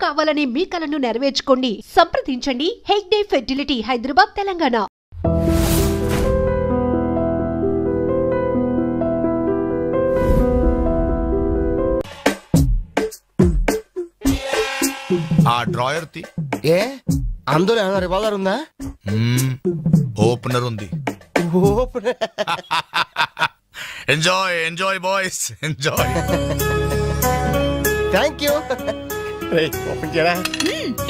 కావాలని మీ కలను నెరవేర్చుకోండి. సంప్రదించండి హెగ్డే ఫెర్టిలిటీ, హైదరాబాద్, తెలంగాణ. ఆ డ్రాయర్ తి ఏ అందులో ఏమైనా రివాల్వర్ ఉందా? ఓపెనర్ ఉంది. Enjoy enjoy boys enjoy. Thank you. Open చేయరా.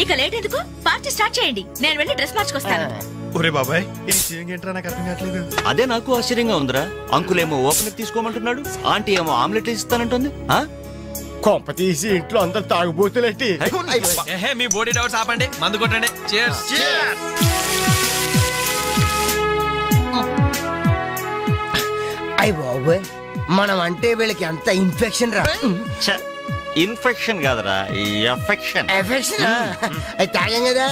ఇక లేట్ ఎందుకు, పార్టీ స్టార్ట్ చేయండి. నేను వెళ్ళి డ్రెస్ మార్చుకొస్తాను. ఒరే బాబాయ్, ఇది సీయింగ్ ఏంట్రా, నాకు అర్థం కావట్లేదు. అదే నాకు ఆశ్చర్యంగా ఉందిరా. అంకుల్ ఏమో ఓపెనర్ తీసుకోమంటున్నాడు, ఆంటీ ఏమో ఆమ్లెట్ ఇస్తానంటుంది. కొంప తీసి ఇంట్లో అందరు తాగుబోతులేంటి? మీ బాడీ డౌట్స్ ఆపండి, మందు కొట్టండి. cheers. అయ్య బాబోయ్, మనం అంటే వీళ్ళకి ఎంత ఇన్ఫెక్షన్ రా. ఇన్ఫెక్షన్ కాదురా, ఎఫెక్షన్. ఎఫెక్షన్ అది తాగాం కదా,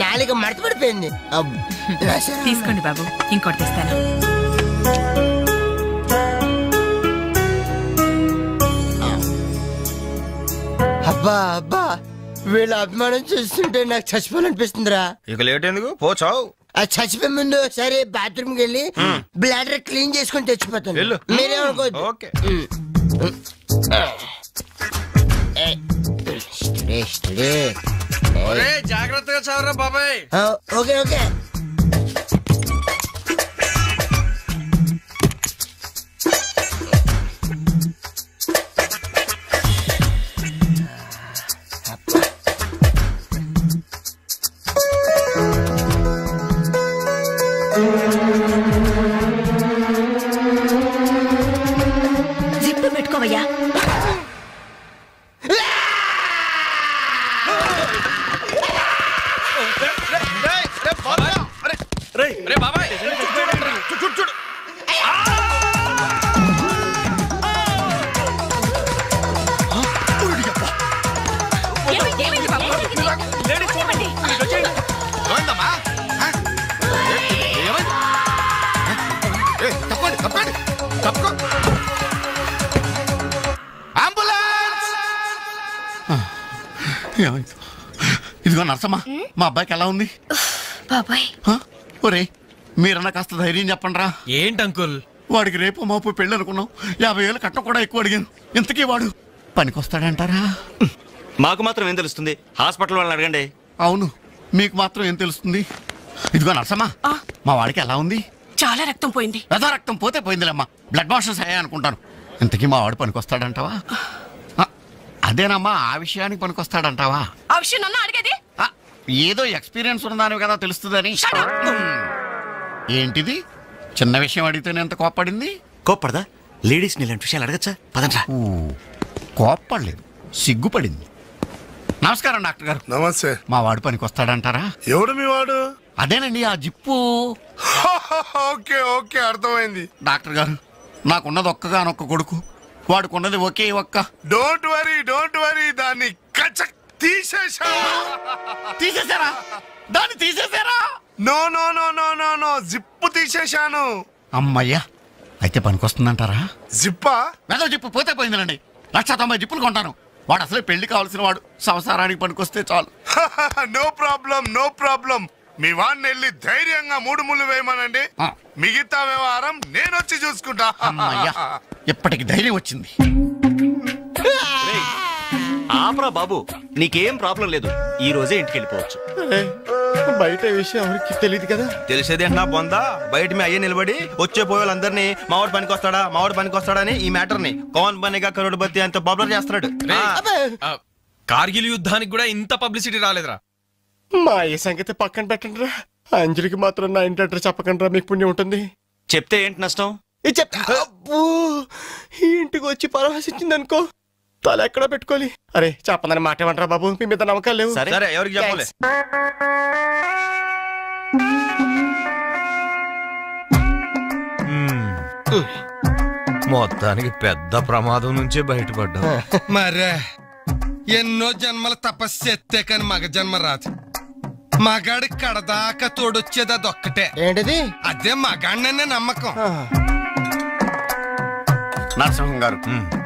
నాలుక మడత పడిపోయింది. తీసుకోండి బాబు, ఇంకోటి తెస్తాను. అబ్బా అబ్బా, వీళ్ళ అభిమానం చూస్తుంటే నాకు చచ్చిపోవాలనిపిస్తుందిరా. ఇక లేట్ ఎందుకు, పోచావు. అది చచ్చిపోయే ముందు సరే బాత్రూమ్కి వెళ్ళి బ్లాడర్ క్లీన్ చేసుకుని తెచ్చిపోతాను. మీరేమనుకోవద్దు. ఓకే. జాగ్రత్తగా చదవరా బాబాయ్. Okay okay. జిప్పు పెట్టుకోవయ్యా. ఇదిగో నర్సమ్మా, మా అబ్బాయికి ఎలా ఉంది? బాబాయ్ ఒరే, మీరన్నా కాస్త ధైర్యం చెప్పండి రా. ఏంటి అంకుల్? వాడికి రేపు మాపు పెళ్ళి అనుకున్నాం, 50,000 కట్నం కూడా ఎక్కువ అడిగాను. ఇంతకీ వాడు పనికొస్తాడంటారా? మాకు మాత్రం ఏం తెలుస్తుంది, హాస్పిటల్ వాళ్ళని అడగండి. అవును, మీకు మాత్రం ఏం తెలుస్తుంది? ఇదిగో నర్సమ్మా, మా వాడికి ఎలా ఉంది? చాలా రక్తం పోయింది. రక్తం పోతే పోయిందిలేమ్మా, బ్లడ్ వాషెస్ అయ్యా అనుకుంటాను. ఇంతకీ మా వాడు పనికొస్తాడంటావా? అదేనమ్మా, ఆ విషయానికి పనికొస్తాడంటావా? ఆ విషయం నన్ను అడిగేది? ఏదో ఎక్స్పీరియన్స్ ఉన్నదాని కదా తెలుస్తుందని. ఏంటిది, చిన్న విషయం అడిగితేనే ఎంత కోప్పడింది? కోప్పడదా? లేడీస్ ఇలాంటి విషయాలు అడగచ్చా? పదండ్రా. కోప్పడలేదు, సిగ్గుపడింది. నమస్కారం డాక్టర్ గారు. నమస్తే. మా వాడు పనికొస్తాడంటారా? ఎవడు మీ వాడు? అదేనండి, ఆ జిప్పు. ఓకే ఓకే, అర్థమైంది. డాక్టర్ గారు, నాకున్నది ఒక్కగానొక్క కొడుకు, వాడుకున్నది ఒకే ఒక్క. డోంట్ వరీ, దాన్ని తీసేశారా? దాన్ని తీసేశారా? No no no no no no, zip తీసేశాను. అమ్మయ్యా, అయితే పనికొస్తుందంటారా? జిప్పా? మెదడు జిప్పు పోతే పోయిందిలండి. 190 జిప్పులు కొంటాను. వాడు అసలే పెళ్లి కావాల్సిన వాడు, సంసారానికి పనికొస్తే చాలు. No problem. మీ వాడిని వెళ్ళి ధైర్యంగా 3 ముళ్ళు వేయమనండి. మిగతా వ్యవహారం నేను వచ్చి చూసుకుంటా. అమ్మయ్యా, ఇప్పటికి ధైర్యం వచ్చింది. ఆపరా బాబు, నీకేం ప్రాబ్లం లేదు, ఈ రోజే ఇంటికి వెళ్ళిపోవచ్చు. బయట విషయం ఎవరికి తెలియదు కదా. తెలిసేది అంటున్నా బొందా, బయట మీ అయ్యే నిలబడి వచ్చే పోయే వాళ్ళందరినీ మావాడు పనికొస్తాడా అని ఈ మ్యాటర్ ని కౌన్ బనేగా కరోడ్పతి అంత పాపులర్ చేస్తున్నాడు. కార్గిల్ యుద్ధానికి కూడా ఇంత పబ్లిసిటీ రాలేదురా. మా ఈ సంగతి పక్కన పెట్టండి రా. అంజలికి మాత్రం నా ఇంటి అడ్రస్ చెప్పకండి రా, మీకు పుణ్యం ఉంటుంది. చెప్తే ఏంటి నష్టం? ఈ ఇంటికి వచ్చి పరామర్శించింది అనుకో, తల ఎక్కడా పెట్టుకోవాలి. అరే చెప్పందని మాట ఏమంటారా బాబు, మీ మీద నమ్మకాలు లేవు. సరే ఎవరికి చెప్పలే. మొత్తానికి పెద్ద ప్రమాదం నుంచే బయటపడ్డా. మరే ఎన్నో జన్మల తపస్సు ఎత్తే కాని మగ జన్మ రాదు. మగాడి కడదాకా తోడొచ్చేది అదొక్కటే. ఏంటిది? అదే మగాడిననే నమ్మకం. నరసింహం గారు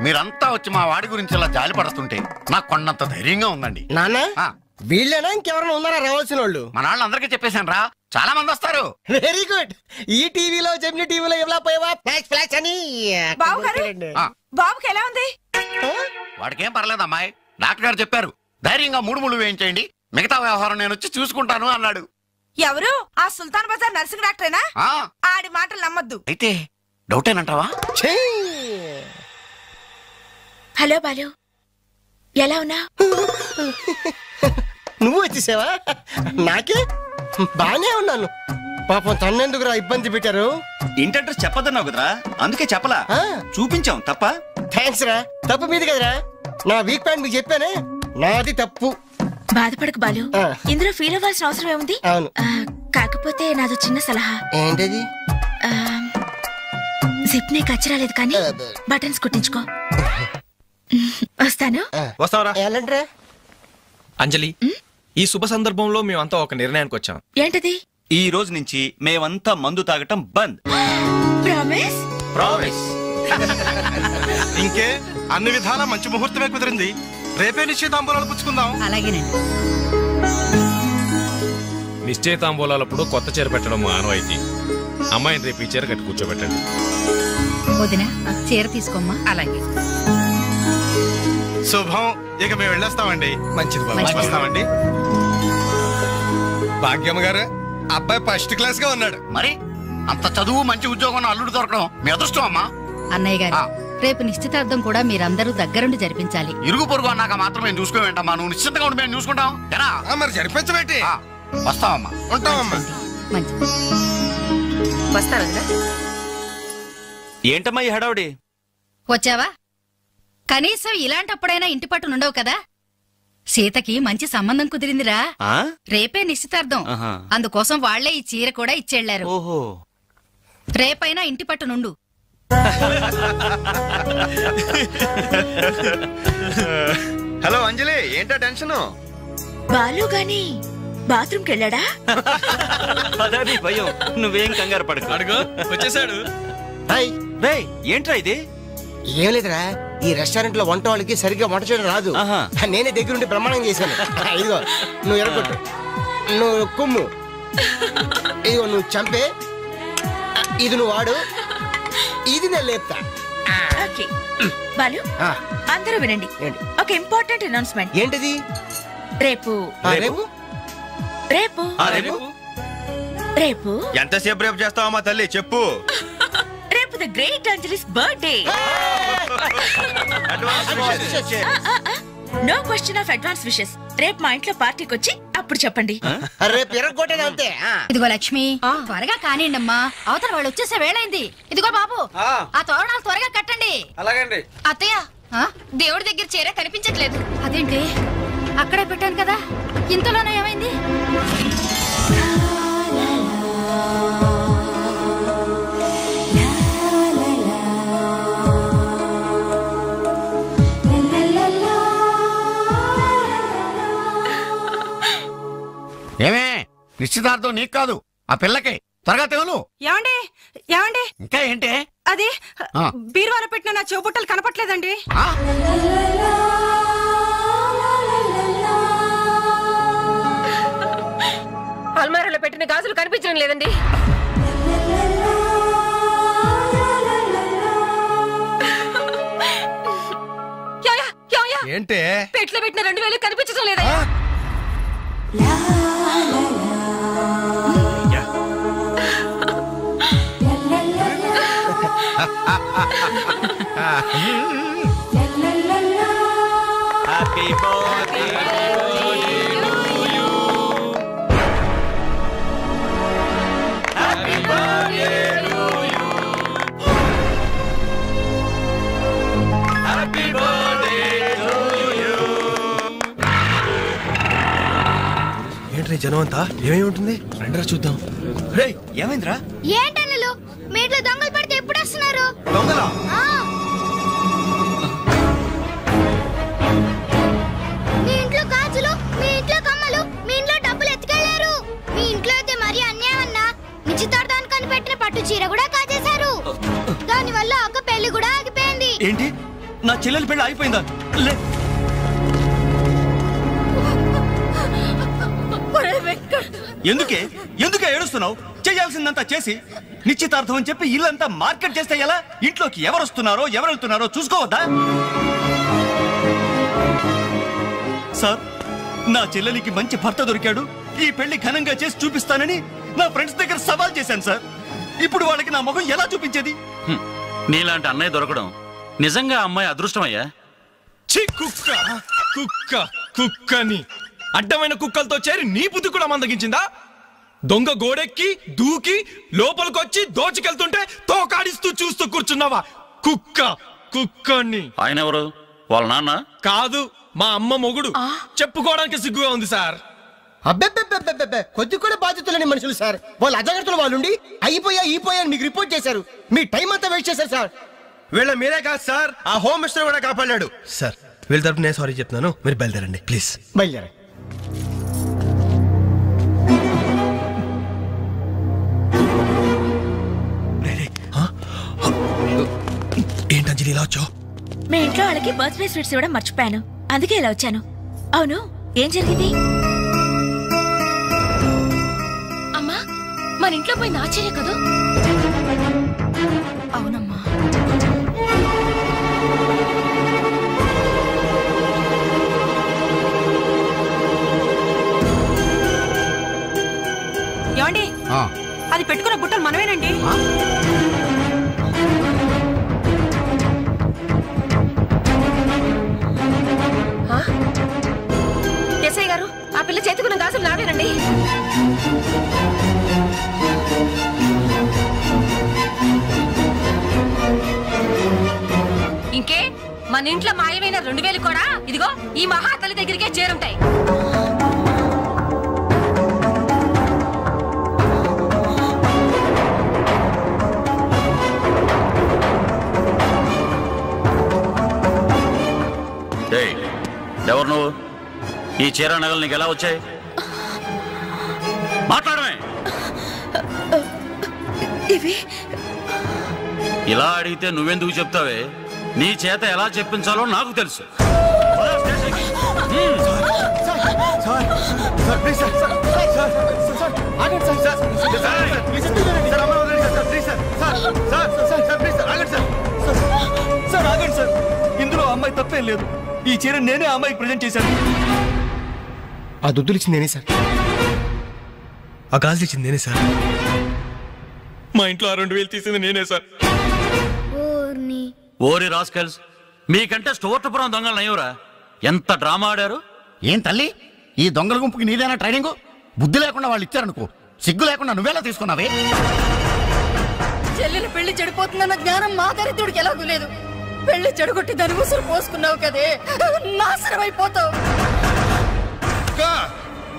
మీరంతా వచ్చి మా వాడి గురించి ఇలా జాలి పడుతుంటే నాకు కొండంత ధైర్యంగా ఉందండి. నాన్న ఆ, వీళ్ళేనా ఇంకెవరైనా ఉన్నారా రావాల్సిన వాళ్ళు? మన వాళ్ళందరికీ చెప్పేశాను రా, చాలా మంది వస్తారు. Very good. ఈ టీవీలో జెమిని టీవీలో ఎవలా పోయావా ఫ్లాష్ ఫ్లాష్ అని. బావగారు? ఆ, బాబుకి ఎలా ఉంది? వాడికేం పర్లేదు అమ్మాయి, డాక్టర్ గారు చెప్పారు ధైర్యంగా 3 ముళ్ళు వేయించేయండి, మిగతా వ్యవహారం నేను వచ్చి చూసుకుంటాను అన్నాడు. ఎవరు? ఆ సుల్తాన్ బజార్ నర్సింగ్ డాక్టరేనా? ఆ, ఆడి మాటలు నమ్మద్దు. అయితే డౌటేనంటావా? ఛీ! హలో బాలు, ఎలా ఉన్నా? నువ్వు వచ్చేసావా? నాకే బానే ఉన్నాను. పాపం తన్నెందుకురా ఇబ్బంది పెట్టారు? ఇంటి అడ్రస్ చెప్పదన్నావు కదరా, అందుకే చెప్పలా. ఆ, చూపించాం తప్ప. థ్యాంక్స్ రా. తప్పు మీది కదరా, నా వీక్ పాయింట్ మీకు చెప్పానే, నాది తప్పు. బాధపడకు బాలు, ఆ. ఇందులో ఫీల్ అవ్వాల్సిన అవసరం ఏముంది? అవును. కాకపోతే నాదో చిన్న సలహా. ఏంటది? జిప్ నే కచ్చరాలేదు కానీ బటన్స్ కుట్టించుకో. వస్తాను. వస్తావరా ఎలాంటిరా? అంజలి? ఈ శుభ సందర్భంలో మేమంతా ఒక నిర్ణయానికి వచ్చాం. ఏంటది? ఈ రోజు నుంచి మేమంతా మందు తాగటం బంద్. ప్రామిస్? ప్రామిస్. ఇంకే అన్ని విధాలా మంచి ముహూర్తమే కుదిరింది. రేపే నిశ్చయితాంబూలాలు పుచ్చుకుందాం. అలాగేనండి. నిశ్చయితాంబూలాలప్పుడు కొత్త చీర పెట్టడం ఆనవాయితీ. అమ్మాయిని రేపు ఈ చీర కట్టి కూర్చోబెట్టండి. వదిన చీర తీసుకోమ్మా. అలాగే. శుభం. ఇక మేము వెళ్ళేస్తామండి. మంచిది బాబు, వస్తామండి. భాగ్యమ్మ గారు, అబ్బాయి ఫస్ట్ క్లాస్ గా ఉన్నాడు. మరి అంత చదువు మంచి ఉద్యోగం అల్లుడు దొరకడం మీ అదృష్టం అమ్మా. అన్నయ్య గారు, రేపు నిశ్చితార్థం కూడా మీరందరూ దగ్గరుండి జరిపించాలి. ఇరుగు పొరుగు అన్నాక మాత్రం మేము చూసుకోవేంటమ్మా, నువ్వు నిశ్చింతగా ఉండి మేము చూసుకుంటాం. మరి జరిపించబెట్టి వస్తావమ్మా. ఉంటావమ్మా. మంచిది. వస్తాను. ఏంటమ్మా ఈ హడావుడి? వచ్చావా? కనీసం ఇలాంటప్పుడైనా ఇంటి పట్టు నుండవు కదా. సీతకి మంచి సంబంధం కుదిరిందిరా. రేపే నిశ్చితార్థం. అందుకోసం వాళ్లే ఈ చీర కూడా ఇచ్చెళ్లారు. ఓహో. రేపైనా ఇంటి పట్టు నుండు. హలో అంజలి, ఏంటా టెన్షన్? బాలు గాని బాత్రూమ్ కెళ్ళాడా? అదే భయం. నువ్వేం కంగారు పడకు. అడుగు, వచ్చేసాడు. హాయ్. రేయ్, ఏంట్రా ఇది? ఏం లేదురా, ఈ రెస్టారెంట్ లో వంట వాళ్ళకి సరిగ్గా వంట చేయడం రాదు. నేనే దగ్గరుండి ప్రమాణం చేశాను. ఇదిగో నువ్వు ఎరగొట్టు, నువ్వు కుమ్ము, ఇదిగో నువ్వు చంపే, ఇది నువ్వు వాడు, ఇది నేను లేపుతా. ఓకే బాలు, అందరూ వినండి. ఒక ఇంపార్టెంట్ అనౌన్స్మెంట్. ఏంటిది? రేపు రేపు రేపు రేపు ఎంతసేపు రేపు చేస్తావమ్మా తల్లి, చెప్పు. రేపు the great Anjali's birthday. No question of advance wishes. రేపు మా ఇంట్లో పార్టీకి వచ్చి అప్పుడు చెప్పండి. రేపు ఎరగొట్టేది అంతే. ఇదిగో లక్ష్మి, త్వరగా కానివ్వండమ్మా, అవతల వాళ్ళు వచ్చేసే వేళైంది. ఇదిగో బాబు, ఆ తోరణాలు త్వరగా కట్టండి. అలాగండి. అత్తయ్య, దేవుడి దగ్గర చీర కనిపించట్లేదు. అదేంటి? అక్కడే పెట్టాను కదా, ఇంతలోనే ఏమైంది? ఏమే, నిశ్చితార్థం నీకు కాదు, ఆ పిల్లకి. త్వరగా తెలు. ఏమండి ఏమండి, ఇంకా ఏంటి? అది బీరువాలో పెట్టిన నా చెవుబుట్టలు కనపట్లేదండి. అల్మారాలో పెట్టిన గాజులు కనిపించడం లేదండి. ఏంటే? పెట్లో పెట్టిన 2000 కనిపించడం లేదా? Happy birthday to you. Happy birthday to you. Happy birthday to you. Entry జనం అంతా? ఏమేమి ఉంటుంది? రండిరా చూద్దాం. రేయ్, ఏమైందిరా? ఏంటన్నలు మీ ఇంట్లో దొంగలు పడితే ఎప్పుడు వస్తున్నారు? దొంగలా? మీ ఇంట్లో గాజులు, మీ ఇంట్లో కమ్మలు, మీ ఇంట్లో డబ్బులు ఎత్తుకెళ్లారు. మీ ఇంట్లో అయితే మరీ అన్యాయం అన్నా. నిశ్చితార్థానికి పెట్టిన పట్టు చీర కూడా కాజేశారు. దాని వల్ల ఒక పెళ్లి కూడా ఆగిపోయింది. నా చెల్లెలి పెళ్లి అయిపోయిందా? ఎందుకే ఏడుస్తున్నావు? చేయాల్సిందంతా చేసి నిశ్చితార్థం అని చెప్పి ఇల్లంతా మార్కెట్ చేస్తే ఎలా? ఇంట్లోకి ఎవరు వస్తున్నారో ఎవరు వెళ్తున్నారో చూసుకోవద్దా? సార్, నా చెల్లెలికి మంచి భర్త దొరికాడు, ఈ పెళ్లి ఘనంగా చేసి చూపిస్తానని నా ఫ్రెండ్స్ దగ్గర సవాల్ చేశాను సార్. ఇప్పుడు వాళ్ళకి నా ముఖం ఎలా చూపించేది? నీలాంటి అన్నయ్య దొరకడం నిజంగా అమ్మాయి అదృష్టమయ్యా. కుక్క కుక్క కుక్కని అడ్డమైన కుక్కలతో చేరి నీ బుద్ధి కూడా మందగించిందా? దొంగ గోడెక్కి దూకి లోపలికొచ్చి దోచుకెళ్తుంటే తోకాడిస్తూ చూస్తూ కూర్చున్నావా? కుక్క కుక్కని. ఆయన ఎవరు? వాళ్ళ నాన్న కాదు, మా అమ్మ మొగుడు. చెప్పుకోవడానికి సిగ్గుగా ఉంది సార్. అబ్బెబ్బెబ్బెబ్బెబ్బె, కొద్ది కూడా బాధ్యతలేని మనుషులు సార్. వాళ్ళు అజాగ్రత్తలు వాళ్ళుండి అయిపోయా మీకు రిపోర్ట్ చేశారు. మీ టైం అంతా వేస్ట్ చేశారు సార్. వీళ్ళ మీరే కాదు సార్, ఆ హోమ్ మినిస్టర్ కూడా కాపాడాడు సార్. వీళ్ళ తరపు నేను సారీ చెప్తున్నాను, మీరు బయలుదేరండి ప్లీజ్. బయలుదేరండి. ఏంటంజలి ఇలా వచ్చావు? మీ ఇంట్లో వాళ్ళకి బర్త్డే స్వీట్స్ ఇవ్వడం మర్చిపోయాను, అందుకే ఇలా వచ్చాను. అవును, ఏం జరిగింది? అమ్మా, మన ఇంట్లో పోయింది ఆశ్చర్య కదా? అవునమ్మా. ఏమండి, అది పెట్టుకున్న బుట్టలు మనమేనండి. ఎస్ఐ గారు, ఆ పిల్ల చేతుకున్న గాజులు నావేనండి. ఇంకే మన ఇంట్లో మాయమైన 2000 కూడా ఇదిగో ఈ మహాతల్లి దగ్గరికే చేరుంటాయి. ఎవరు నువ్వు? ఈ చీర నగలు నీకు ఎలా వచ్చాయి? మాట్లాడమే. ఇవి ఇలా అడిగితే నువ్వెందుకు చెప్తావే? నీ చేత ఎలా చెప్పించాలో నాకు తెలుసు. ఇందులో అమ్మాయి తప్పేం లేదు. ఈ చీర నేనే అమ్మాయికి ప్రజెంట్ చేశాను. ఆ దుద్దులు ఇచ్చింది నేనే సార్, ఆ గాజులు ఇచ్చింది నేనే సార్, మా ఇంట్లో ఆ 2000 తీసింది నేనే సార్. ఓరి రాస్కల్స్, మీకంటే స్టోర్టపురం దొంగలు నయ్యవరా? ఎంత డ్రామా ఆడారు. ఏం తల్లి, ఈ దొంగల గుంపుకి నీదేనా ట్రైనింగ్? బుద్ధి లేకుండా వాళ్ళు ఇచ్చారనుకో, సిగ్గు లేకుండా నువ్వెలా తీసుకున్నావే? చెల్లెలు పెళ్లి చెడిపోతుందన్న జ్ఞానం మా దరిద్రుడికి ఎలాగూ లేదు. పెళ్లి చెడగొట్టి దాని ఉసురు పోసుకున్నావు కదే, నాశనం అయిపోతావు.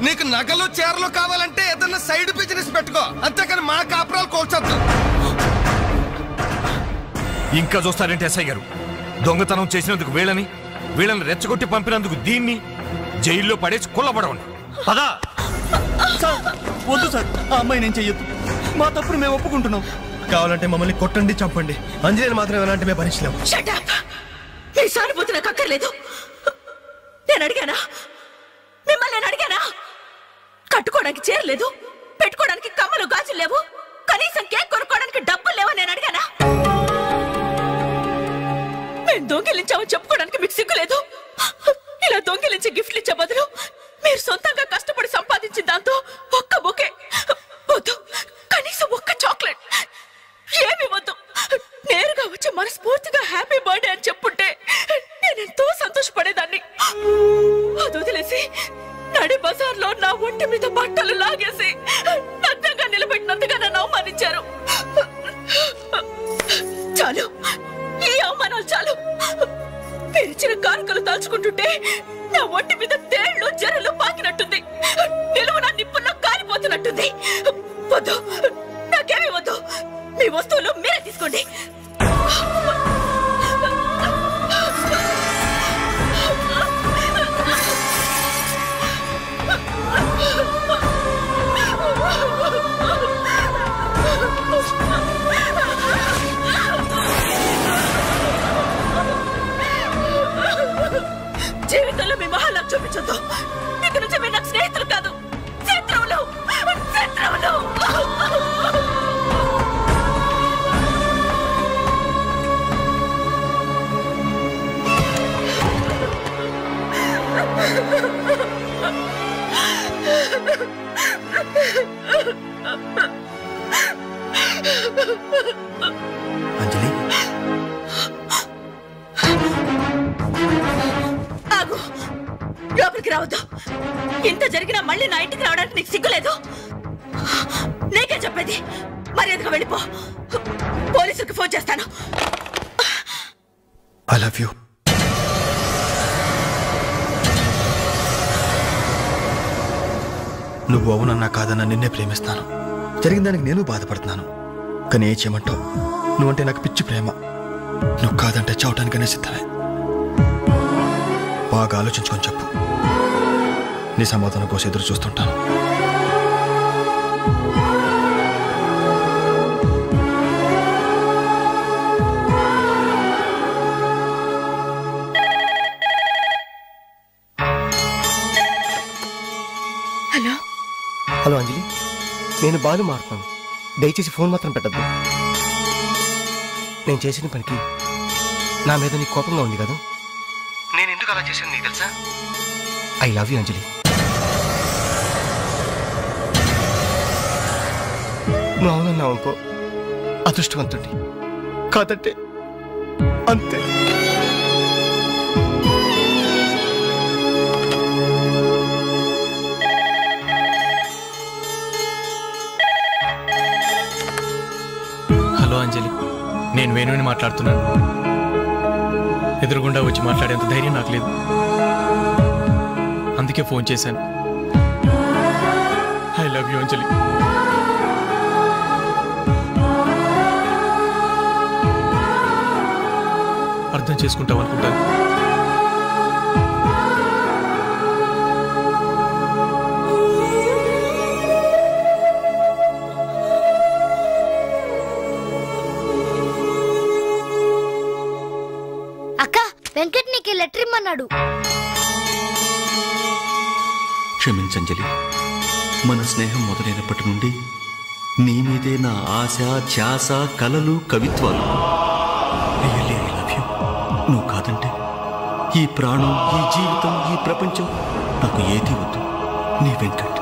నీకు నగలు చీరలు కావాలంటే ఏదన్నా సైడ్ బిజినెస్ పెట్టుకో, అంతేకాని మా కాపురాలు కోల్చొద్దు. ఇంకా చూస్తారంటే ఎస్ఐ గారు, దొంగతనం చేసినందుకు వీళ్ళని రెచ్చగొట్టి పంపినందుకు దీన్ని జైల్లో పడేసి కొల్లబడవండి. పదా. వద్దు సార్, ఆ అమ్మాయి నేను చెయ్యొద్దు. మా తప్పుడు మేము ఒప్పుకుంటున్నాం. కావాలంటే మమ్మల్ని కొట్టండి, చంపండి, అంజలిని మాత్రం ఎలాంటి మేము భరించలేము. మీ సానుభూతి నాకు అక్కర్లేదు. నేను అడిగానా? మిమ్మల్ని నేను అడిగానా? కట్టుకోవడానికి చీర లేదు, పెట్టుకోవడానికి కమ్మలు గాజులు లేవు, కనీసం కేక్ కొనుక్కోవడానికి డబ్బులు లేవని నేను అడిగానా? మేము దొంగిలించామని చెప్పుకోవడానికి మీకు సిగ్గు లేదు. ఇలా దొంగిలించి గిఫ్ట్లు ఇచ్చే బదులు మీరు సొంతంగా కష్టపడి సంపాదించిన దాంతో ఒక్క బొకే వద్దు, కనీసం ఒక్క చాక్లెట్ ఏమి వద్దు, నేరుగా వచ్చి మనస్ఫూర్తిగా హ్యాపీ బర్త్డే అని చెప్పుంటే నేనెంతో సంతోషపడేదాన్ని. అది వదిలేసి నడి బజార్లో నా ఒంటి మీద బట్టలు లాగేసి నగ్నంగా నిలబెట్టినందుగా నన్ను అవమానించారు. చాలు, ఈ అవమానాలు చాలు. తెరిచిన కానుకలు దాల్చుకుంటుంటే నా ఒంటి మీద తేళ్లు జరలు పాకినట్టుంది, నిలువు నా నిప్పుల్లో కాలిపోతున్నట్టుంది. వద్దు, నాకేమీ వద్దు. మీ వస్తువులు మీరే తీసుకోండి. ఇంత జరిగినా మళ్ళీ నా ఇంటికి రావడానికి నీకు సిగ్గులేదు? నీకే చెప్పేది, మర్యాదగా వెళ్ళిపో. పోలీసులకు ఫోన్ చేస్తాను. I love you. నువ్వు అవునన్నా కాదన్నా నిన్నే ప్రేమిస్తాను. జరిగిన దానికి నేను బాధపడుతున్నాను. కానీ ఏం చేయమంటావు? నువ్వంటే నాకు పిచ్చి ప్రేమ. నువ్వు కాదంటే చావటానికనే సిద్ధమే. బాగా ఆలోచించుకొని చెప్పు. నీ సమాధానం కోసం ఎదురు చూస్తుంటాను. హలో హలో అంజలి, నేను బాలు మారుతాను. దయచేసి ఫోన్ మాత్రం పెట్టద్దు. నేను చేసిన పనికి నా మీద నీకు కోపంగా ఉంది కదా? నేను ఎందుకు అలా చేశాను నీకు తెలుసా? ఐ లవ్ యూ అంజలి. నువ్వు అవునన్నావు అనుకో, అదృష్టవంతుడి. కాదంటే అంతే. హలో అంజలి, నేను వేణుని మాట్లాడుతున్నాను. ఎదురుగుండా వచ్చి మాట్లాడేంత ధైర్యం నాకు లేదు. అందుకే ఫోన్ చేశాను. ఐ లవ్ యూ అంజలి. అర్థం చేసుకుంటావు అనుకుంటాను. వెంకట్ నీకు లెటర్ ఇమ్మన్నాడు. క్షమించంజలి, మన స్నేహం మొదలైనప్పటి నుండి నీ మీదే నా ఆశ, ధ్యాస, కలలు, కవిత్వాలు. Really I love you. నువ్వు కాదంటే ఈ ప్రాణం, ఈ జీవితం, ఈ ప్రపంచం నాకు ఏది వద్దు. నీ వెంకట్.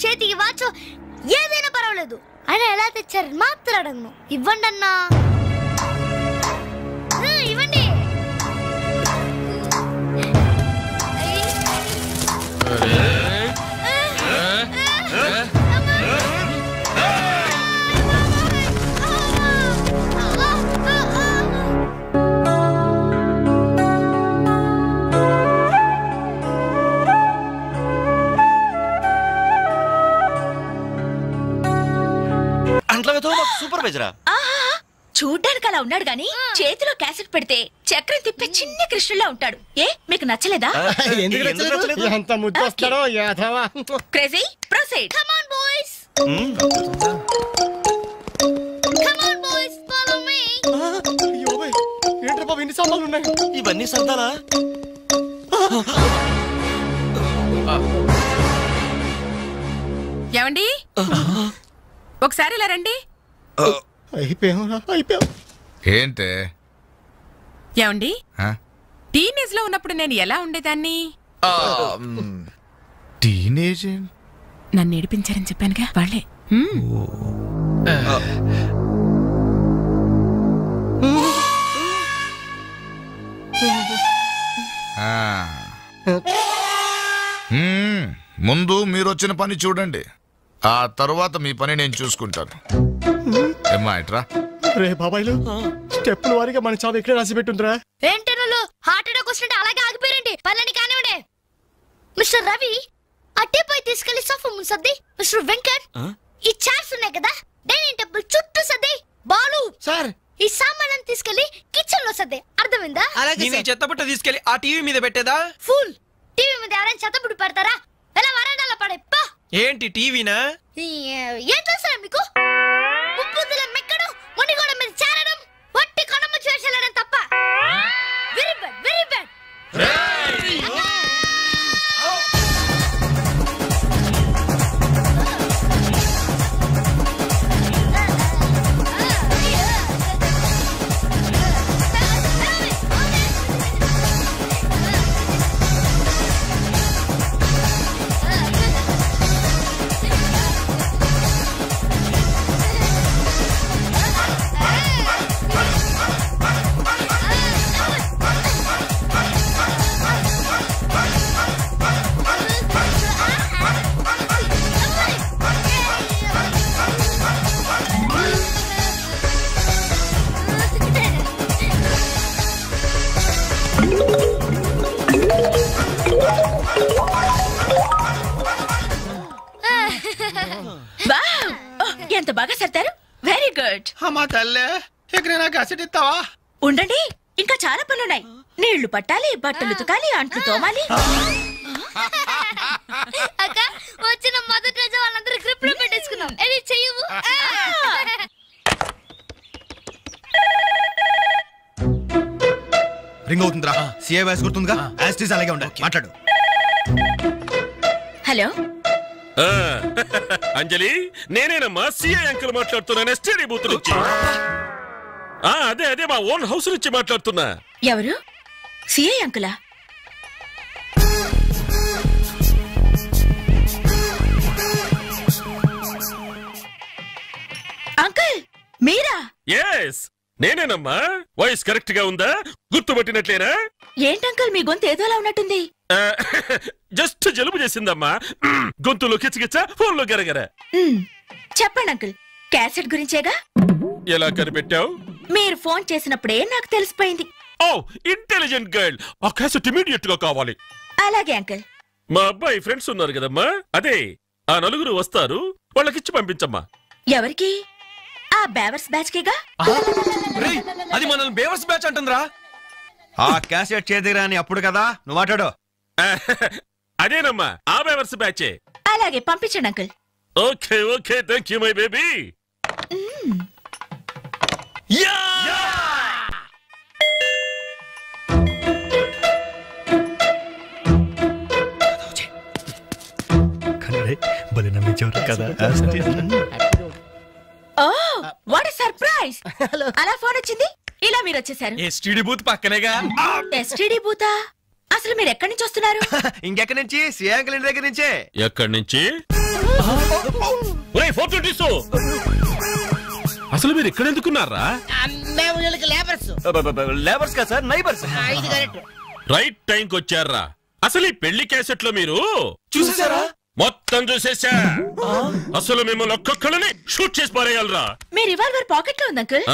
చేతికి వాచో ఏదైనా పర్వాలేదు. ఆయన ఎలా తెచ్చారు మాత్రం అడగను. ఇవ్వండి అన్నా, ఇవ్వండి. సూపర్వైజరా? చూడ్డానికి అలా ఉన్నాడు గాని చేతిలో క్యాసెట్ పెడితే చక్రం తిప్పే చిన్న కృష్ణులా ఉంటాడు. ఏ మీకు నచ్చలేదా? ఎంత ముద్దు వస్తాడో యాదవా. Crazy proceed. Come on boys, come on boys, follow me. ఏంట్రా బాబు ఇన్ని సామాన్లు ఉన్నాయి? ఇవన్నీ సర్దాలా? ఏమండి ఒకసారి ఇలా రండి. ఏంటే ఏమండి టీనేజ్ లో ఉన్నప్పుడు నేను ఎలా ఉండేదాన్ని? టీనేజ్ నన్ను ఏడిపించారని చెప్పానుగా వాళ్ళే. ముందు మీరు వచ్చిన పని చూడండి. ఆ తర్వాత మీ పని నేను చూసుకుంటాను. ఏమ్మా ఇట్రా. రే బాబాయ్లు, స్టెప్పుల వారిగా మన చావు ఎక్కడ రాసి పెట్టుందిరా? ఏంటి హార్ట్ అటాక్ వస్తుంటే అలాగే ఆగిపోయారండి. పనులని కానివ్వండి. మిస్టర్ రవి, అట్టేపోయి తీసుకెళ్లి సోఫా ముందు సర్ది. మిస్టర్ వెంకట్, ఈ చైర్స్ ఉన్నాయి కదా, డైనింగ్ టేబుల్ చుట్టూ సర్ది. బాలు సార్, ఈ సామాన్ తీసుకెళ్లి కిచెన్ లో సర్ది. అర్థమైందా? చెత్తపుట్ట తీసుకెళ్లి ఆ టీవీ మీద పెట్టేదా? ఫుల్ టీవీ మీద ఎవరైనా చెత్తపుట్టు పెడతారా? ఎలా వరండాలో పడే. ఏంటి టీవీనా? ఏం చేస్తారా మీకు? ముప్పుదుల మెక్కడం, మునిగోడ మీద చేరడం, వట్టి కొనమ్మ చేసేయడం తప్ప. Very bad, very bad. ఎంత బాగా సర్దారు. Very good. అమ్మా తల్లే, ఎక్కడైనా కసెట్ ఇస్తావా? ఉండండి, ఇంకా చాలా పనులున్నాయి. నీళ్లు పట్టాలి, బట్టలు ఉతకాలి, అంట్లు తోమాలి. అక్క, వచ్చిన మొదటి రోజు వాళ్ళందరూ గ్రిప్ లో పెట్టేసుకున్నాం. అది చెయ్యవు. రింగ్ అవుతుందిరా. CA voice గుర్తుందిగా? యాస్టీస్ అలాగే ఉండాలి. మాట్లాడు. హలో అంజలి, నేనేనమ్మా సిఐ అంకుల్ మాట్లాడుతున్నాను. ఎస్టీడీ బూత్ నుంచి. అదే మా ఓన్ హౌస్ నుంచి మాట్లాడుతున్నా. ఎవరు? సిఐ అంకులా? అంకుల్ మీరా? ఎస్, నేనేనమ్మా. వాయిస్ కరెక్ట్ గా ఉందా? గుర్తుపట్టినట్లేనా? ఏంటంకుల్ మీ గొంతు ఏదోలా ఉన్నట్టుంది. జస్ట్ జలుబు చేసిందమ్మా. గొంతులో కిచకిచ, ఫోన్లో గరగర. చెప్పండి అంకుల్, క్యాసెట్ గురించేగా? ఎలా కనిపెట్టావు? మీరు ఫోన్ చేసినప్పుడే నాకు తెలిసిపోయింది. ఓ, ఇంటెలిజెంట్ గర్ల్. ఆ క్యాసెట్ ఇమీడియట్ గా కావాలి. అలాగే అంకుల్. మా అబ్బాయి ఫ్రెండ్స్ ఉన్నారు కదమ్మా, అదే ఆ నలుగురు వస్తారు, వాళ్ళకిచ్చి పంపించమ్మా. ఎవరికి? ఆ బేవర్స్ బ్యాచ్ కేగా? అది మనల్ని బేవర్స్ బ్యాచ్ అంటుందిరా. ఆ క్యాసెట్ చేదిరా అని అప్పుడు కదా. నువ్వు మాట్లాడు. అదేనమ్మా, ఆ బేవర్స్ బ్యాచే. అలాగే పంపించండి uncle. Okay okay, thank you my baby. Oh, what a surprise. అలా ఫోన్ వచ్చింది, ఇలా మీరు వచ్చేసారు. ఎస్టీడీ బూత్ పక్కనేగా. ఎస్టీడీ బూతా? అసలు మీరు ఎక్కడి నుంచి వస్తున్నారు? ఇంకెక్కడి నుంచి? సిఐ అంకుల్ ఇంటి దగ్గర నుంచే. ఎక్కడి నుంచి? అసలు మీరు ఇక్కడ ఎందుకున్నారా? మేము వీళ్ళకి లేబర్స్. లేబర్స్ కదా సార్, నైబర్స్. ఇది కరెక్ట్. రైట్ టైంకి వచ్చారా? అసలు ఈ పెళ్లి క్యాసెట్ లో మీరు చూసేసారా? మొత్తం చూసేసా. అసలు మిమ్మల్ని ఒక్కొక్కరిని షూట్ చేసి పారేయాలరా. మీ రివాల్వర్ పాకెట్ లో ఉంది అంకుల్.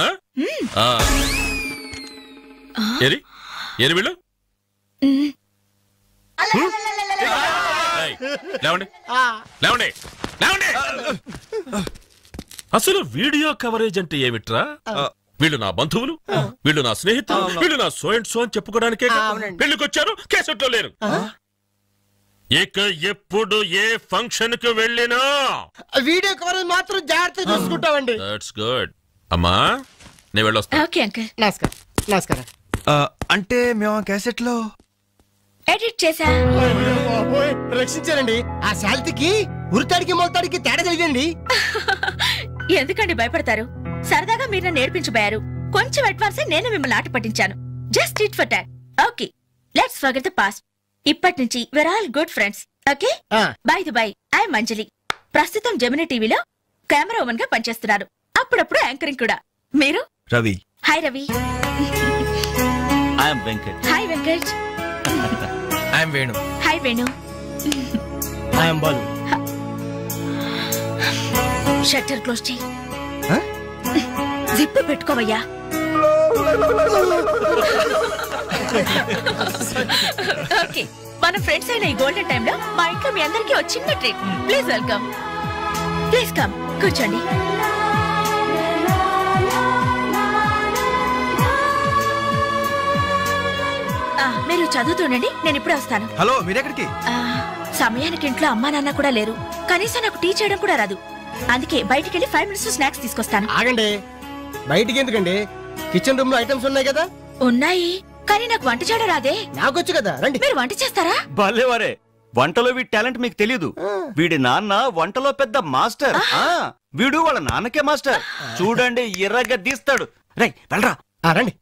ఏరి ఏరి వీళ్ళు లేవండి లేవండి లేవండి. అసలు వీడియో కవరేజ్ అంటే ఏమిట్రా? వీళ్ళు నా బంధువులు, వీళ్ళు నా స్నేహితులు, వీళ్ళు నా సో అండ్ సో అని చెప్పుకోవడానికే పెళ్లికొచ్చారు, కేసెట్ లో లేరు. ఇక ఎప్పుడు ఏ ఫంక్షన్ కు వెళ్ళినా వీడియో కవరేజ్ మాత్రం జాగ్రత్త చూసుకుంటామండి. That's good. అమ్మా నేను వెళ్ళొస్తా. Okay uncle. నమస్కారం. నమస్కారం. అంటే మేము ఆ క్యాసెట్ లో ఎడిట్ చేసా. రక్షించారండి. ఆ శాలిటీకి ఉరితాడికి మొలతాడికి తేడా తెలియదండి. ఎందుకండి భయపడతారు? సరదాగా మీరు నన్ను నేర్పించబోయారు. కొంచెం అడ్వాన్స్ నేను మిమ్మల్ని ఆట పట్టించాను. Just it for talk. Okay, let's forget the past. ఇప్పటి నుంచి we're all good friends. Okay? By the by, I'm Anjali. ప్రస్తుతం జెమినీ టీవీలో కెమెరా ఉమెన్ గా పనిచేస్తున్నారు. అప్పుడప్పుడు యాంకరింగ్ కూడా. మీరు? Ravi. Hi Ravi. I'm Venkat. Hi Venkat. I'm Venu. Hi Venu. I'm Balu. Shutter close చేయి. జిప్ పెట్టుకోవయ్యా. ఓకే, మన ఫ్రెండ్స్ అయిన ఈ గోల్డెన్ టైమ్ లో మా ఇంట్లో మీ అందరికీ ఒక చిన్న treat. Please welcome. Please come, కూర్చోండి. మీరు చదువుతుండండి, నేను ఇప్పుడే వస్తాను. హలో, మీరెక్కడికి? సమయానికి ఇంట్లో అమ్మా నాన్న కూడా లేరు. కనీసం నాకు టీ చేయడం కూడా రాదు. అందుకే బయటికి వెళ్ళి 5 minutes స్నాక్స్ తీసుకొస్తాను. ఆగండి, బయటికి ఎందుకండి? కిచెన్ రూమ్ లో ఐటమ్స్ ఉన్నాయి కదా. ఉన్నాయి, కానీ నాకు వంట చేయడం రాదే. నాకొచ్చు కదా, రండి. మీరు వంట చేస్తారా? భలేవారే, వంటలో వీడి టాలెంట్ మీకు తెలియదు. వీడి నాన్న వంటలో పెద్ద మాస్టర్. వీడు వాళ్ళ నాన్నకే మాస్టర్. చూడండి, ఎర్రగా తీస్తాడు. రై వెళ్ళరా. రండి.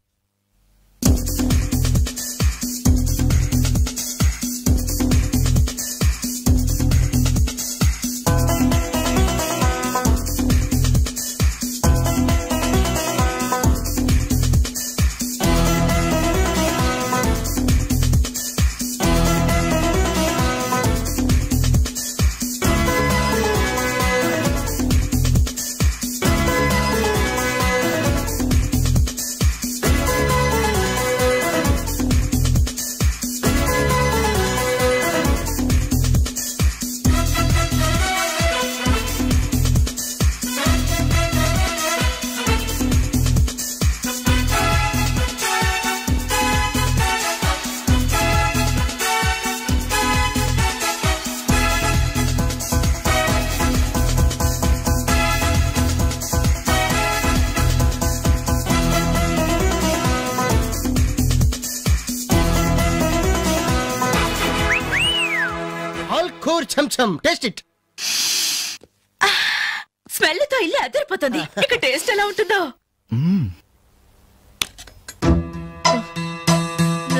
స్మెల్ తో ఇల్లు అదిరిపోతుంది. ఇక టేస్ట్ ఎలా ఉంటుందో.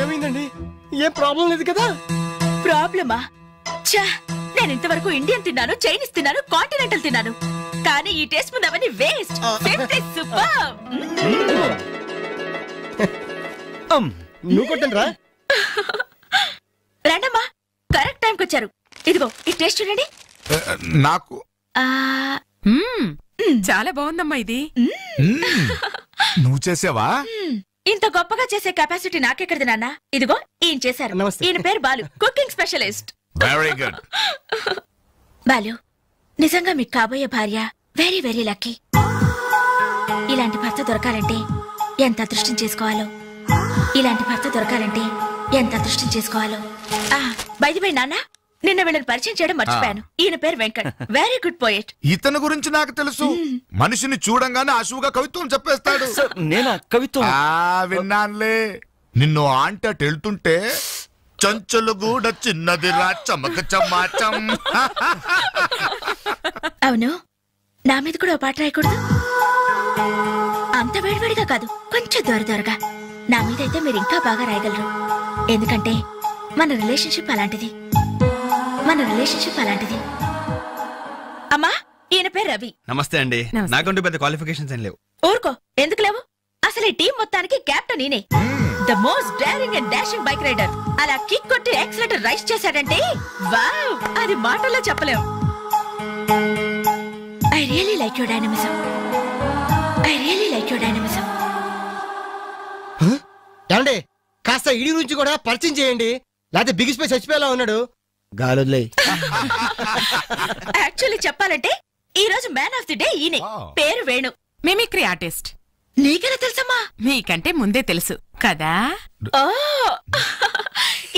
ఏమైందండి? ఏం ప్రాబ్లం లేదు కదా? ప్రాబ్లమా? ఛా, నేను ఇంతవరకు ఇండియన్ తిన్నాను, చైనీస్ తిన్నాను, కాంటినెంటల్ తిన్నాను. కానీ ఈ టేస్ట్ ముందు అవన్నీ వేస్ట్. సూపర్. నువ్వు కొట్టండి రా. రండమ్మా, కరెక్ట్ టైంకి వచ్చారు. ఇదిగో ఈ టేస్ట్ చూడండి. నాకు చాలా బాగుందమ్మా ఇది. నువ్వు చేసావా? ఇంత గొప్పగా చేసే కెపాసిటీ నాకెక్కడిది నాన్న. ఇదిగో ఈయన చేశారు. ఈయన పేరు Balu, cooking specialist. Very good. Balu, నిజంగా మీకు కాబోయే భార్య వెరీ వెరీ లక్కీ. ఇలాంటి భర్త దొరకాలంటే ఎంత అదృష్టం చేసుకోవాలో. ఇలాంటి భర్త దొరకాలంటే ఎంత అదృష్టం చేసుకోవాలో. బై ది వే నాన్న, నిన్న వీళ్ళని పరిచయం చేయడం మర్చిపోయాను. ఈయన పేరు వెంకట్, వెరీ గుడ్ పోయెట్. ఇతని గురించి నాకు తెలుసు. మనిషిని చూడంగానే అశువుగా కవిత్వం చెప్పేస్తాడు. నేనా కవిత్వం? విన్నానులే. నిన్ను ఆంటీ అటు వెళ్తుంటే చంచలు కూడా చిన్నది రా చమక చమాచం. అవును, నా మీద కూడా ఓ పాట రాయకూడదు? అంత వేడివేడిగా కాదు, కొంచెం దొరదొరగా. నా మీద అయితే మీరు ఇంకా బాగా రాయగలరు. ఎందుకంటే మన రిలేషన్షిప్ అలాంటిది. అమ్మా, ఈయన పేరు రవి. నమస్తే అండి. నాకంటూ పెద్ద క్వాలిఫికేషన్స్ ఏం లేవు. ఊరుకో, ఎందుకు లేవు? అసలు ఈ టీం మొత్తానికి కెప్టెన్ ఈయనే. The most daring and dashing bike rider. అలా కిక్ కొట్టి యాక్సిలేటర్ రైస్ చేశాడంటే వావ్, అది మాటల్లో చెప్పలేం. I really like your dynamism. ఏమండి, కాస్త ఇడి గురించి కూడా పరిచయం చేయండి, లేకపోతే బిగిసిపోయి చచ్చిపోయేలా ఉన్నాడు. గాలులే. యాక్చువల్లీ చెప్పాలంటే ఈ రోజు మ్యాన్ ఆఫ్ ది డే ఈయనే. పేరు వేణు, మిమిక్రీ ఆర్టిస్ట్. నీకెలా తెలుసమ్మా? మీకంటే ముందే తెలుసు కదా.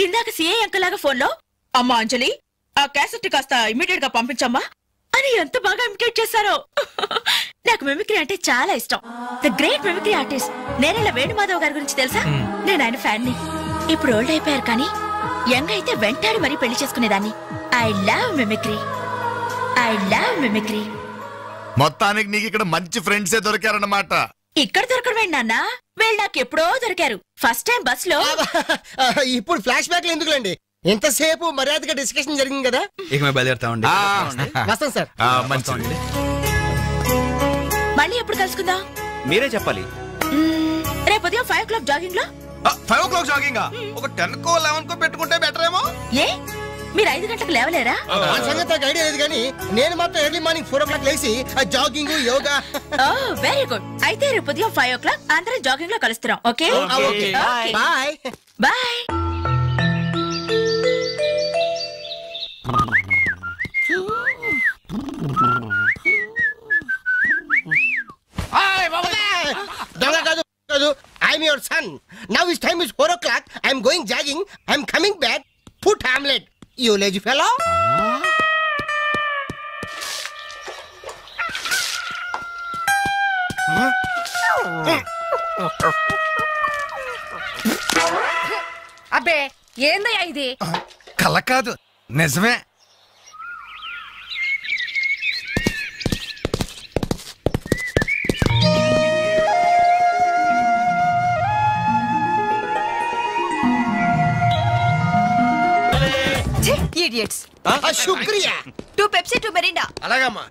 ఇందాక సిఐ అంకుల్ లాగా ఫోన్ లో, అమ్మా అంజలి, ఆ క్యాసెట్ కాస్త ఇమీడియట్ గా పంపించమ్మా అని ఎంత బాగా ఇమిటేట్ చేశారో. నాకు మిమిక్రీ అంటే చాలా ఇష్టం. ద గ్రేట్ మిమిక్రీ ఆర్టిస్ట్ నేనేలా వేణుమాధవ్ గారి గురించి తెలుసా? నేను ఆయన ఫ్యాన్ ని. ఇప్పుడు ఓల్డ్ అయిపోయారు, కానీ యంగ్ అయితే వెంటాడి మరీ పెళ్లి చేసుకునేదాన్ని. I love mimicry. మొత్తానికి నీకు ఇక్కడ మంచి ఫ్రెండ్సే దొరికారన్నమాట. ఇక్కడ దొరకడం నాన్న, వీళ్ళు నాకు ఎప్పుడో దొరికారు. ఫస్ట్ టైం బస్ లో. ఇప్పుడు ఫ్లాష్ బ్యాక్ ఎందుకులేండి, ఎంతసేపు మర్యాదగా డిస్కషన్ జరిగింది కదా. ఇక మేము బయలుదేరుతామండి. వస్తాం సార్. మంచిది. మళ్ళీ ఎప్పుడు కలుసుకుందాం? మీరే చెప్పాలి. రేపు ఉదయం 5 o'clock జాగింగ్ లో. 5 o'clock జాగింగ్? ఒక 10 కో 11 కో పెట్టుకుంటే బెటర్ ఏమో. ఏ మీరు 5 గంటలకు లేవలేరా? సంగతి నాకు ఐడియా లేదు కానీ నేను మాత్రం ఎర్లీ మార్నింగ్ 4 o'clock లేసి జాగింగ్ యోగా. Very good. అయితే రేపు ఉదయం 5 o'clock అందరం జాగింగ్ లో కలుస్తున్నాం. Okay bye bye. దొంగ కాదు కాదు, I'm your son. Now is time is 4 o'clock. I'm going jogging. I'm coming back. Put omelette you lazy fellow. అబ్బే ఏందయ్యా ఇది? కల కాదు, నిజమే. ఇడియట్స్. శుక్రియా. 2 Pepsi 2 Mirinda. అలాగమ్మా,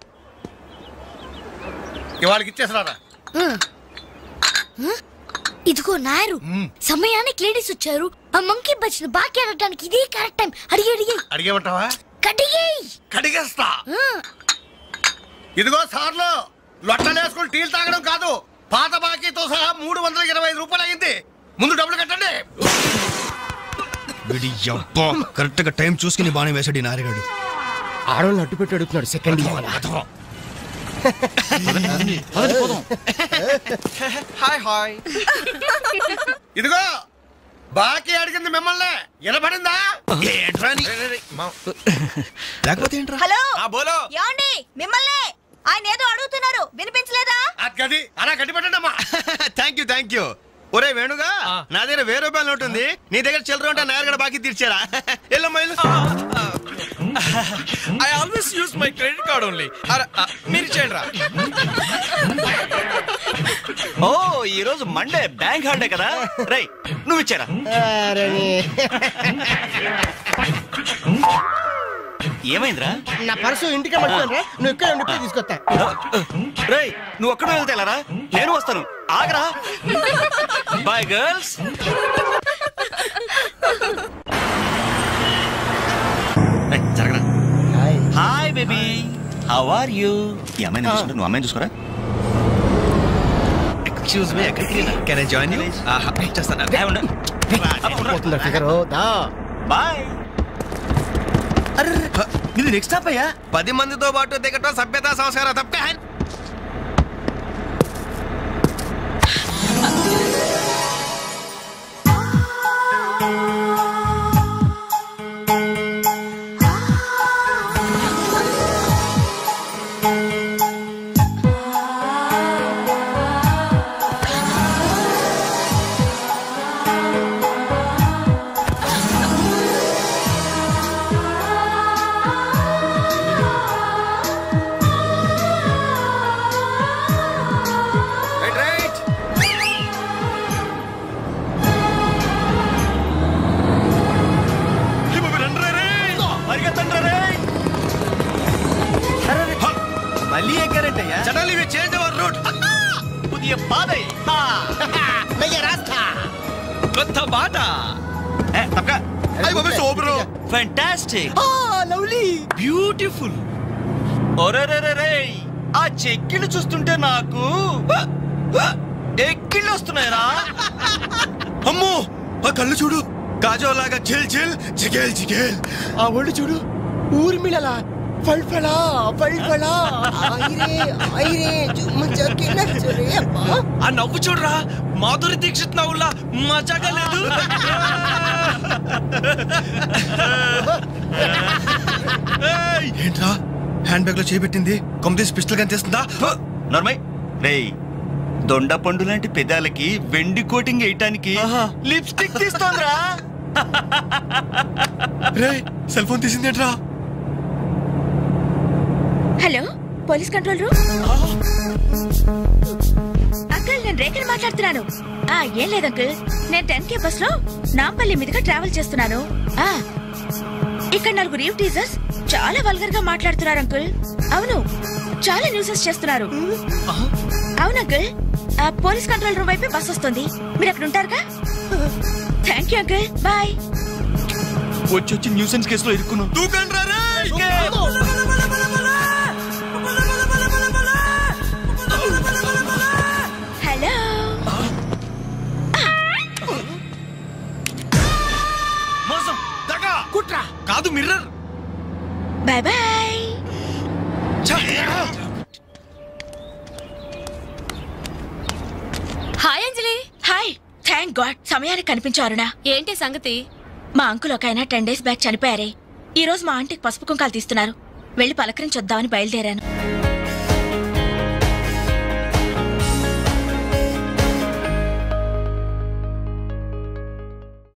ఇవాళకి ఇచ్చేసరా. ఇదిగో నాయరు, సమయానికి లేడీస్ వచ్చారు. ఆ మంకీ బచ్చిన బాకీ అడగడానికి ఇదే కరెక్ట్ టైం. అడిగేమంటావా? కడిగేస్తా. ఇదిగో సార్లు, లొట్టలేసుకుని టీలు తాగడం కాదు, పాత బాకీతో సహా 325 రూపాయలు అయింది. ముందు డబ్బులు కట్టండి. కరెక్ట్ గా టైం చూసుకుని బాగానే వేసాడు నారిగాడు. ఆడవాళ్ళని అడ్డు పెట్టి అడుగుతున్నాడు. Second hi. ఇదిగో బాకీ అడిగింది మిమ్మల్ని, వినపడిందా? లేకపోతే ఏంట్రా? హలో బోలో. యాండి మిమ్మల్ని ఆయన ఏదో అడుగుతున్నారు, వినిపించలేదా? అది అలా గట్టి పెట్టండి అమ్మా. Thank you. ఒరే వేణుగా, నా దగ్గర 1000 రూపాయలు నోటు ఉంది, నీ దగ్గర చిల్లర ఉంటే నాయర్ బాకీ తీర్చారా? ఎల్లమ్మా I always use my credit card only. మీరు ఇచ్చేయండి రా. ఓ ఈ రోజు మండే, బ్యాంక్ హాలిడే కదా. రై నువ్వు ఇచ్చారా? ఏమైందిరా? నా పర్సు ఇంటికే పట్టుకోరా. నువ్వు ఇక్కడ ఉండి తీసుకొస్తా. రేయ్ నువ్వు ఒక్కడే వెళ్తే ఎలారా? నేను వస్తాను, ఆగరా. Bye girls. జరగరా. Hi baby, how are you? ఈ అమ్మాయిని చూసుకుంటే నువ్వు అమ్మాయిని చూసుకోరా. ఎక్స్క్యూజ్ మీ, ఎక్కడికి? Can I join you? చేస్తాను. బాయ్. ఇది నెక్స్ట్ స్టాప్ అయ్యా. 10 మందితో పాటు దిగటం సభ్యత సంస్కారం తప్ప. Fantastic. Lovely. Beautiful. ఆ చెక్కిళ్ళు చూస్తుంటే నాకు ఎక్కిళ్ళు వస్తున్నాయరా. అమ్మో ఆ కళ్ళు చూడు, కాజోలాగా చిల్ చిల్ చిగేల్ చిగేల్. ఆ ఒళ్ళు చూడు, ఊర్మిళలా ఫల్ఫలా ఫల్ఫలా. ఆ నవ్వు చూడరా, మాధురి దీక్షిత్ నవ్వులా మజాగా లేదు. ఏంట్రా హ్యాండ్ బ్యాగ్ లో చేపెట్టింది? కంప్లీట్ పిస్టల్ కనిపిస్తుందా? నార్మల్. రేయ్ దొండ పండు లాంటి పెదాలకి వెండి కోటింగ్ వేయటానికి లిప్స్టిక్ తీస్తోందిరా. రేయ్ సెల్ ఫోన్ తీసిందేంట్రా? Hello police control room. Uncle నేను రేఖని మాట్లాడుతున్నాను. ఏం లేదు అంకుల్, నేను 10K బస్ లో నాంపల్లి మీదుగా ట్రావెల్ చేస్తున్నాను. ఇక్కడ 4 రీవ్ టీజర్స్ చాలా వల్గర్ గా మాట్లాడుతున్నారు అంకుల్. అవును, చాలా న్యూసెస్ చేస్తున్నారు. అవును అంకుల్, పోలీస్ కంట్రోల్ రూమ్ వైపే బస్ వస్తుంది. మీరు అక్కడ ఉంటారుగా? Thank you uncle, bye. వచ్చి న్యూసెన్స్ కేసులో ఇరుక్కున్నాం. హలో కుట్రా కాదు mirror. Bye bye. Hi Anjali. Hi. Thank God సమయానికి కనిపించారునా. ఏంటి సంగతి? మా అంకుల్ ఒక ఆయన 10 days బ్యాక్ చనిపోయారే. ఈ రోజు మా ఆంటీకి పసుపు కుంకాలు తీస్తున్నారు. వెళ్ళి పలకరించొద్దామని బయలుదేరాను.